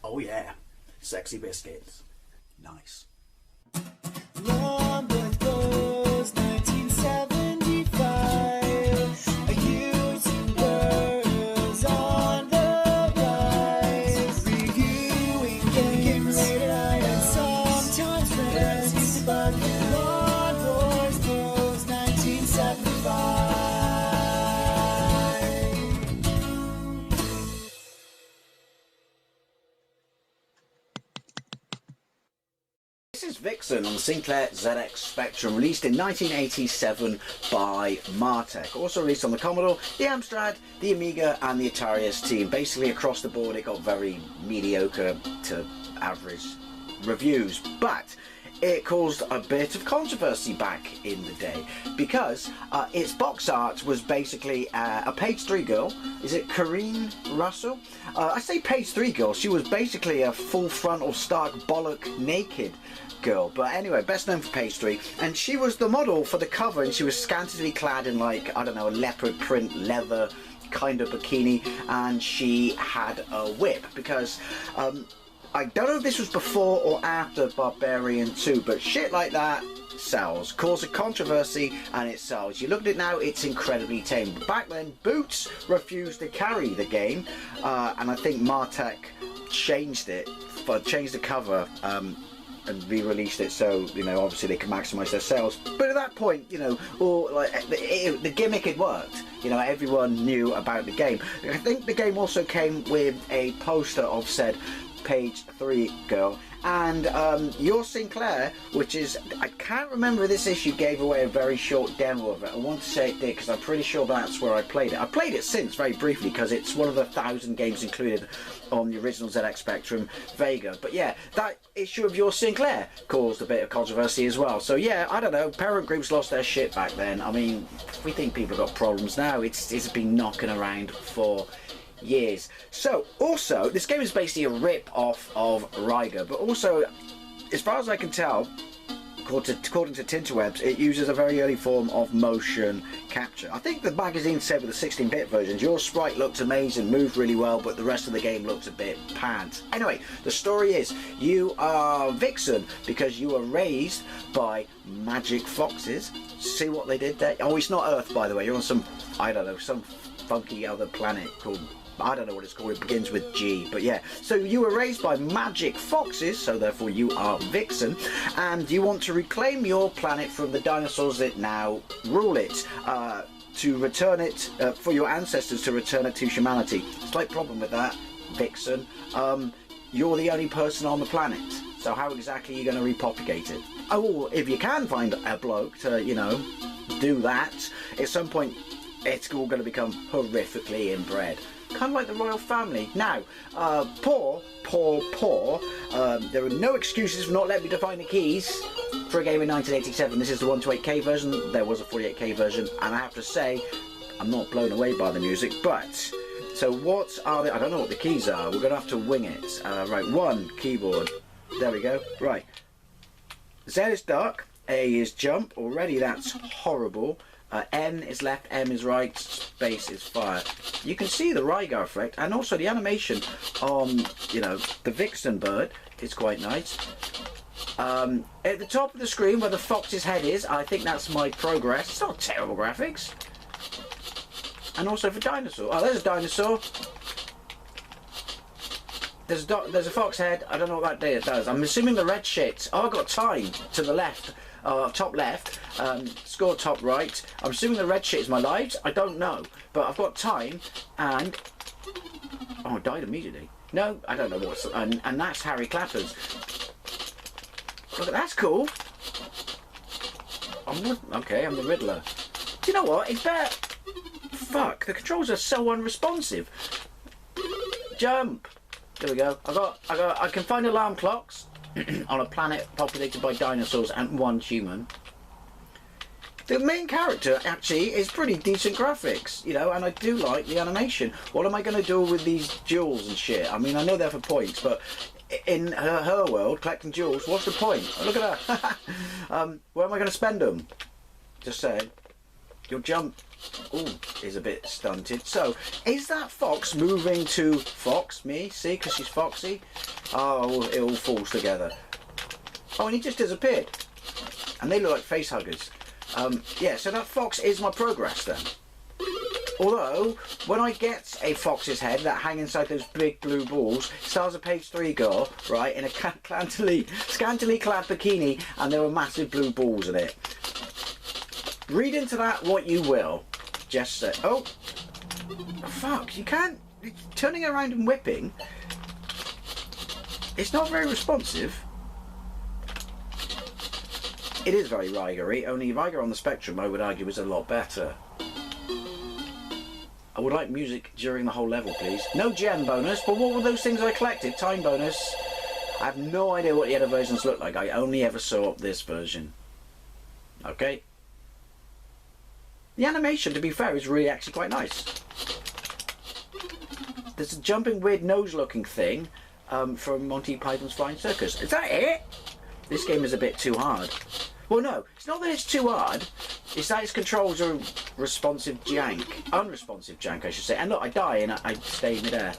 Oh yeah, sexy biscuits. Nice. Long boys blues, 1975. Youths and girls on the rise. Reviewing games late at night and sometimes friends. But Long boys blues, 1975. This is VIXEN on the Sinclair ZX Spectrum, released in 1987 by Martech. Also released on the Commodore, the Amstrad, the Amiga and the Atari ST. Basically across the board it got very mediocre to average reviews, but it caused a bit of controversy back in the day because its box art was basically a page 3 girl. Is it Corinne Russell? I say page 3 girl. She was basically a full frontal stark bollock naked girl, but anyway, best known for page 3, and she was the model for the cover, and she was scantily clad in, like, I don't know, a leopard print leather kind of bikini, and she had a whip because I don't know if this was before or after Barbarian 2, but shit like that sells. Causes controversy and it sells. You look at it now, it's incredibly tame. But back then, Boots refused to carry the game, and I think Martech changed it, changed the cover, and re-released it so, you know, obviously they can maximise their sales. But at that point, you know, or like the gimmick had worked. You know, everyone knew about the game. I think the game also came with a poster of said page 3 girl, and your Sinclair, which is, I can't remember if this issue gave away a very short demo of it. I want to say it did because I'm pretty sure that's where I played it. I played it since very briefly because it's one of the 1,000 games included on the original ZX Spectrum Vega. But yeah, that issue of your Sinclair caused a bit of controversy as well. So yeah, I don't know, parent groups lost their shit back then. I mean, we think people have got problems now. It's been knocking around for years. So also, this game is basically a rip-off of Riga, but also, as far as I can tell, according to Tinterwebs, it uses a very early form of motion capture. I think the magazine said with the 16-bit versions, your sprite looks amazing, moved really well, but the rest of the game looks a bit pants. Anyway, the story is, you are Vixen because you were raised by magic foxes. See what they did there? Oh, it's not Earth, by the way. You're on some, I don't know, some funky other planet called, I don't know what it's called, it begins with G, but yeah. So you were raised by magic foxes, so therefore you are Vixen, and you want to reclaim your planet from the dinosaurs that now rule it, to return it, for your ancestors to return it to humanity. Slight problem with that, Vixen. You're the only person on the planet, so how exactly are you going to repopulate it? Oh, if you can find a bloke to, you know, do that, at some point it's all going to become horrifically inbred. Kind of like the royal family. Now, poor. There are no excuses for not letting me define the keys for a game in 1987. This is the 128K version. There was a 48K version, and I have to say, I'm not blown away by the music. But so, what are the? I don't know what the keys are. We're gonna have to wing it. Right, 1 keyboard. There we go. Right. Z is duck. A is jump. Already, that's horrible. N is left, M is right, space is fire. You can see the Rygar effect, and also the animation on, you know, the Vixen bird is quite nice. At the top of the screen where the fox's head is, I think that's my progress. It's not terrible graphics. And also for dinosaur. Oh, there's a dinosaur. There's a fox head. I don't know what that does. I'm assuming the red shit. Oh, I've got time to the left. Top left, score top right. I'm assuming the red shit is my lives. I don't know, but I've got time, and oh, I died immediately. No, I don't know what's, and that's Harry Clappers. Look, that's cool. Okay, I'm the Riddler. Do you know what? It's better. Fuck, the controls are so unresponsive. Jump. There we go. I can find alarm clocks. On a planet populated by dinosaurs and 1 human. The main character actually is pretty decent graphics, you know, and I do like the animation. What am I going to do with these jewels and shit? I mean, I know they're for points, but in her world, collecting jewels, what's the point? Oh, look at her. Where am I going to spend them? Just saying. You'll jump. is a bit stunted. So, is that fox moving to fox? Me? See, because she's foxy? Oh, it all falls together. Oh, and he just disappeared. And they look like face huggers. Yeah, so that fox is my progress then. Although, when I get a fox's head that hang inside those big blue balls, stars a page 3 girl, right, in a scantily clad bikini, and there were massive blue balls in it. Read into that what you will. Just say, oh, fuck, you can't, turning around and whipping, it's not very responsive. It is very Riger-y, only Riger on the Spectrum, I would argue, is a lot better. I would like music during the whole level, please. No gem bonus, but what were those things I collected? Time bonus. I have no idea what the other versions look like. I only ever saw this version. Okay. The animation, to be fair, is really actually quite nice. There's a jumping weird nose-looking thing from Monty Python's Flying Circus. Is that it? This game is a bit too hard. Well, no, it's not that it's too hard. It's that its controls are responsive jank. Unresponsive jank, I should say. And look, I die and I stay midair.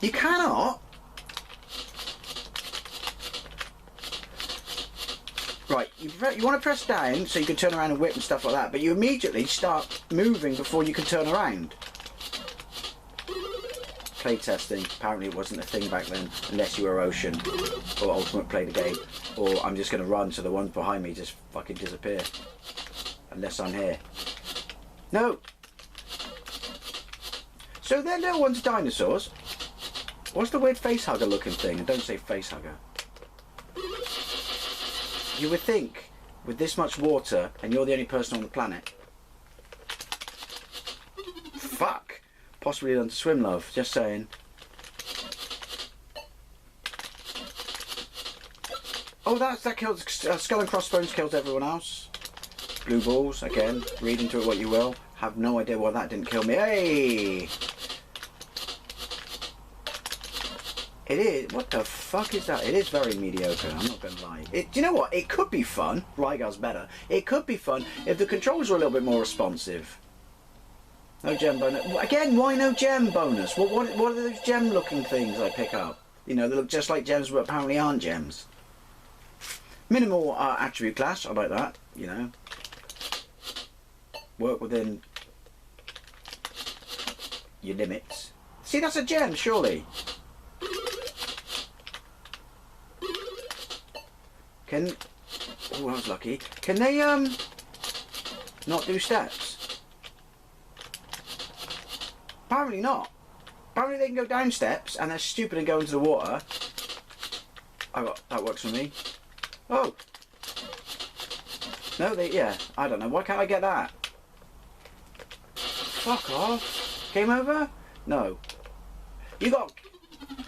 You cannot. Right, you want to press down so you can turn around and whip and stuff like that, but you immediately start moving before you can turn around. Playtesting, apparently it wasn't a thing back then, unless you were Ocean, or Ultimate Play the Game, or I'm just going to run so the ones behind me just fucking disappear. Unless I'm here. No! So they're little ones dinosaurs. What's the weird facehugger looking thing? And don't say facehugger. You would think, with this much water, and you're the only person on the planet. Fuck! Possibly learn to swim, love. Just saying. Oh, that kills... Skull and Crossbones kills everyone else. Blue balls, again. Read into it what you will. Have no idea why that didn't kill me. Hey! It is... What the fuck is that? It is very mediocre, I'm not going to lie. Do you know what? It could be fun. Rygar's better. It could be fun if the controls were a little bit more responsive. No gem bonus. Again, why no gem bonus? What are those gem-looking things I pick up? You know, they look just like gems, but apparently aren't gems. Minimal attribute clash. I like that. You know, work within your limits. See, that's a gem, surely. Can... Oh, I was lucky. Can they not do steps? Apparently not. Apparently they can go down steps and they're stupid and go into the water. That works for me. Oh. No, yeah, I don't know. Why can't I get that? Fuck off. Game over? No.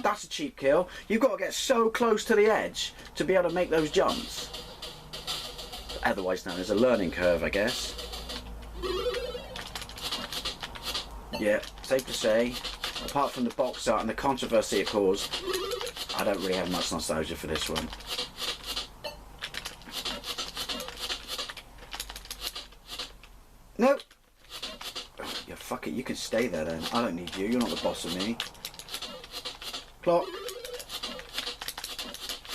That's a cheap kill. You've got to get so close to the edge to be able to make those jumps. Otherwise known as a learning curve, I guess. Yeah, safe to say, apart from the box art and the controversy it caused, I don't really have much nostalgia for this one. Nope. Oh, yeah, fuck it, you can stay there then. I don't need you, you're not the boss of me. Clock.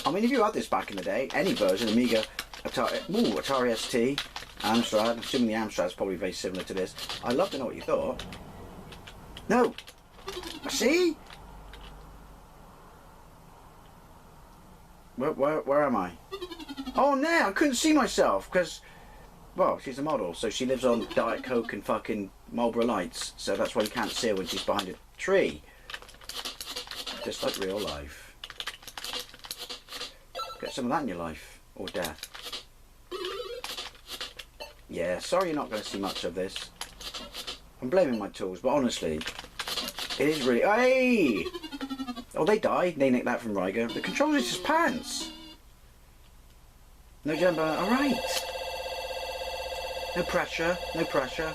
I mean, if you had this back in the day, any version, Amiga, Atari ST, Amstrad, I'm assuming the Amstrad's probably very similar to this. I'd love to know what you thought. No! See? Where am I? Oh, no! I couldn't see myself, because... Well, she's a model, so she lives on Diet Coke and fucking Marlboro Lights, so that's why you can't see her when she's behind a tree. Just like real life. Get some of that in your life. Or death. Yeah, sorry you're not going to see much of this. I'm blaming my tools, but honestly, it is really... Hey! Oh, they died. They nicked that from Riger. The controller is just pants. No jumper. Alright. No pressure. No pressure.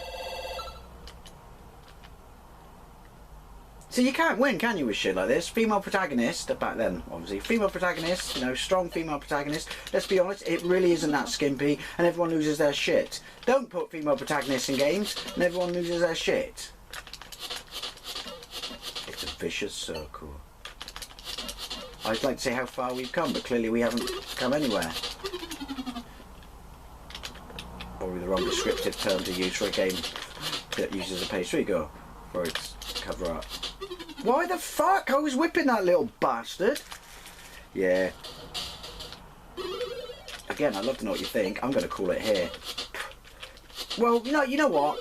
See, So you can't win, can you, with shit like this? Female protagonist, back then, obviously. Female protagonist, you know, strong female protagonist. Let's be honest, it really isn't that skimpy, and everyone loses their shit. Don't put female protagonists in games, and everyone loses their shit. It's a vicious circle. I'd like to say how far we've come, but clearly we haven't come anywhere. Probably the wrong descriptive term to use for a game that uses a page 3 go for its cover art. Why the fuck? I was whipping that little bastard. Yeah. Again, I'd love to know what you think. I'm going to call it here. Well, you know what?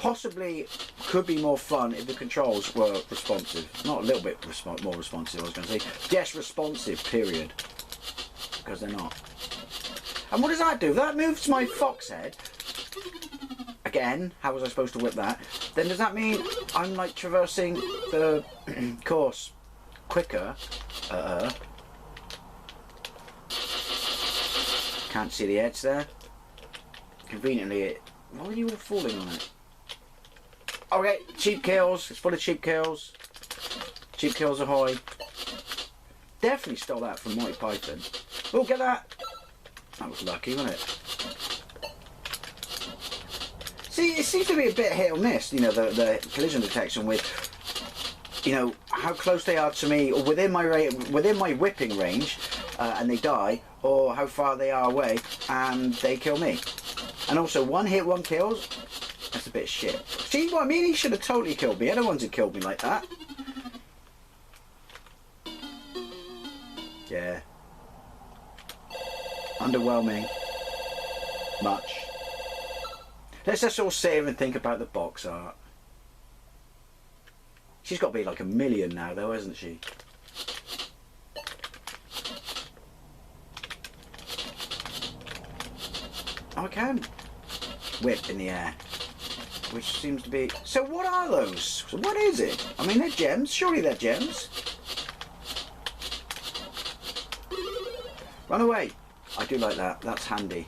Possibly could be more fun if the controls were responsive. Not a little bit more responsive, I was going to say. Yes, responsive, period. Because they're not. And what does that do? That moves my fox head. Again, how was I supposed to whip that? Then does that mean I'm like traversing the course quicker? Can't see the edge there. Conveniently, why were you all falling on it? Okay, cheap kills. It's full of cheap kills. Cheap kills ahoy. Definitely stole that from Monty Python. Oh, get that! That was lucky, wasn't it? See, it seems to be a bit hit or miss, you know, the collision detection with, you know, how close they are to me, or within my whipping range, and they die, or how far they are away, and they kill me. And also, one hit, one kills, that's a bit shit. See what I mean? He should have totally killed me. Other ones had killed me like that. Yeah. Underwhelming. Much. Let's just all sit here and think about the box art. She's got to be like 1 million now though, hasn't she? Oh, I can whip in the air. Which seems to be... So what are those? So what is it? I mean, they're gems. Surely they're gems. Run away. I do like that. That's handy.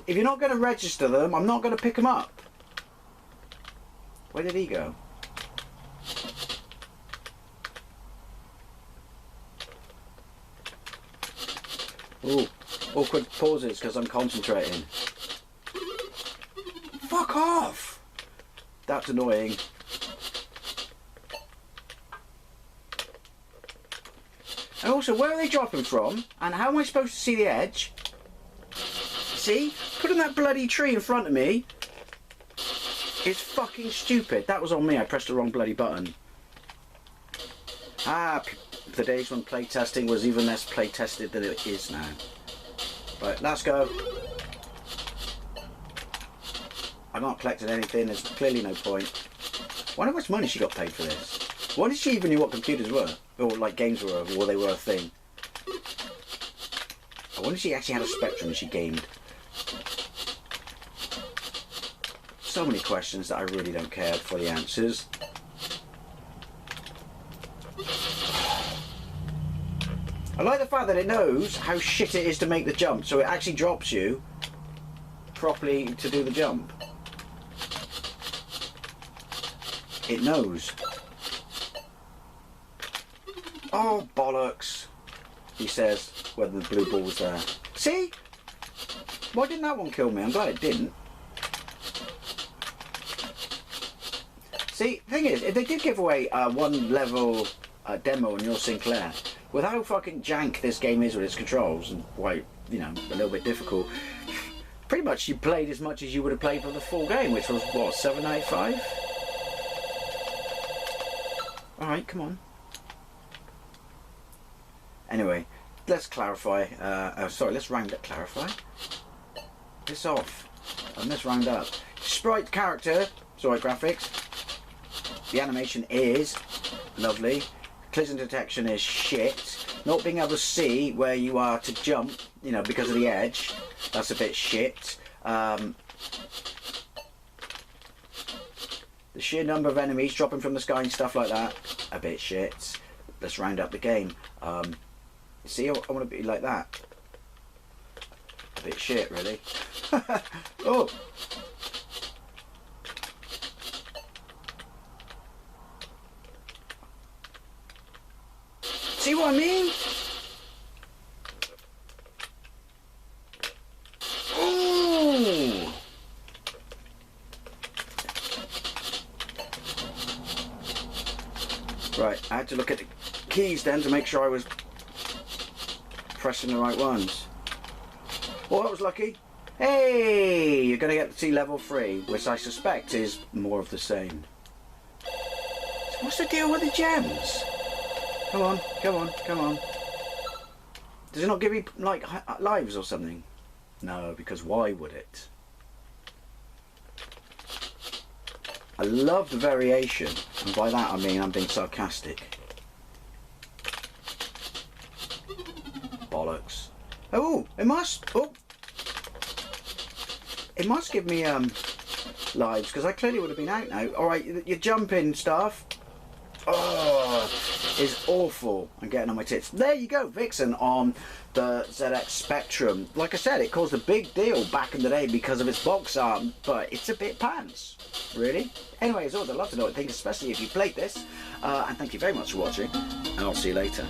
If you're not going to register them, I'm not going to pick them up. Where did he go? Ooh, awkward pauses because I'm concentrating. Fuck off! That's annoying. And also, where are they dropping from? And how am I supposed to see the edge? See? Putting that bloody tree in front of me is fucking stupid. That was on me. I pressed the wrong bloody button. Ah, the days when playtesting was even less playtested than it is now. Right, let's go. I'm not collecting anything. There's clearly no point. I wonder how much money she got paid for this. Why did she even knew what computers were? Or like games were, or they were a thing. I wonder if she actually had a Spectrum and she gamed. So many questions that I really don't care for the answers. I like the fact that it knows how shit it is to make the jump, so it actually drops you properly to do the jump. It knows. Oh, bollocks, he says, when the blue ball's there. See? Why didn't that one kill me? I'm glad it didn't. See, the thing is, if they did give away one level demo on your Sinclair, with how fucking jank this game is with its controls, and why, you know, a little bit difficult, pretty much you played as much as you would have played for the full game, which was, what, $7.85? Alright, come on. Anyway, let's clarify, sorry, let's round up, clarify. This off, and let's round up. Sprite character, sorry, graphics. The animation is lovely. Collision detection is shit. Not being able to see where you are to jump, you know, because of the edge, that's a bit shit. The sheer number of enemies dropping from the sky and stuff like that, a bit shit. Let's round up the game. See, I want to be like that. A bit shit, really. Oh! See what I mean? Ooh. Right, I had to look at the keys then to make sure I was pressing the right ones. Well, that was lucky. Hey, you're going to get the T level 3, which I suspect is more of the same. So what's the deal with the gems? Come on, come on, come on. Does it not give you, like, lives or something? No, because why would it? I love the variation, and by that I mean I'm being sarcastic. Bollocks. Oh, it must. Oh, it must give me lives, because I clearly would have been out now. All right, your jumping stuff. Oh, is awful. I'm getting on my tits. There you go, VIXEN on the ZX Spectrum. Like I said, it caused a big deal back in the day because of its box art, but it's a bit pants, really. Anyway, as always, I'd love to know what you think, especially if you played this. And thank you very much for watching, and I'll see you later.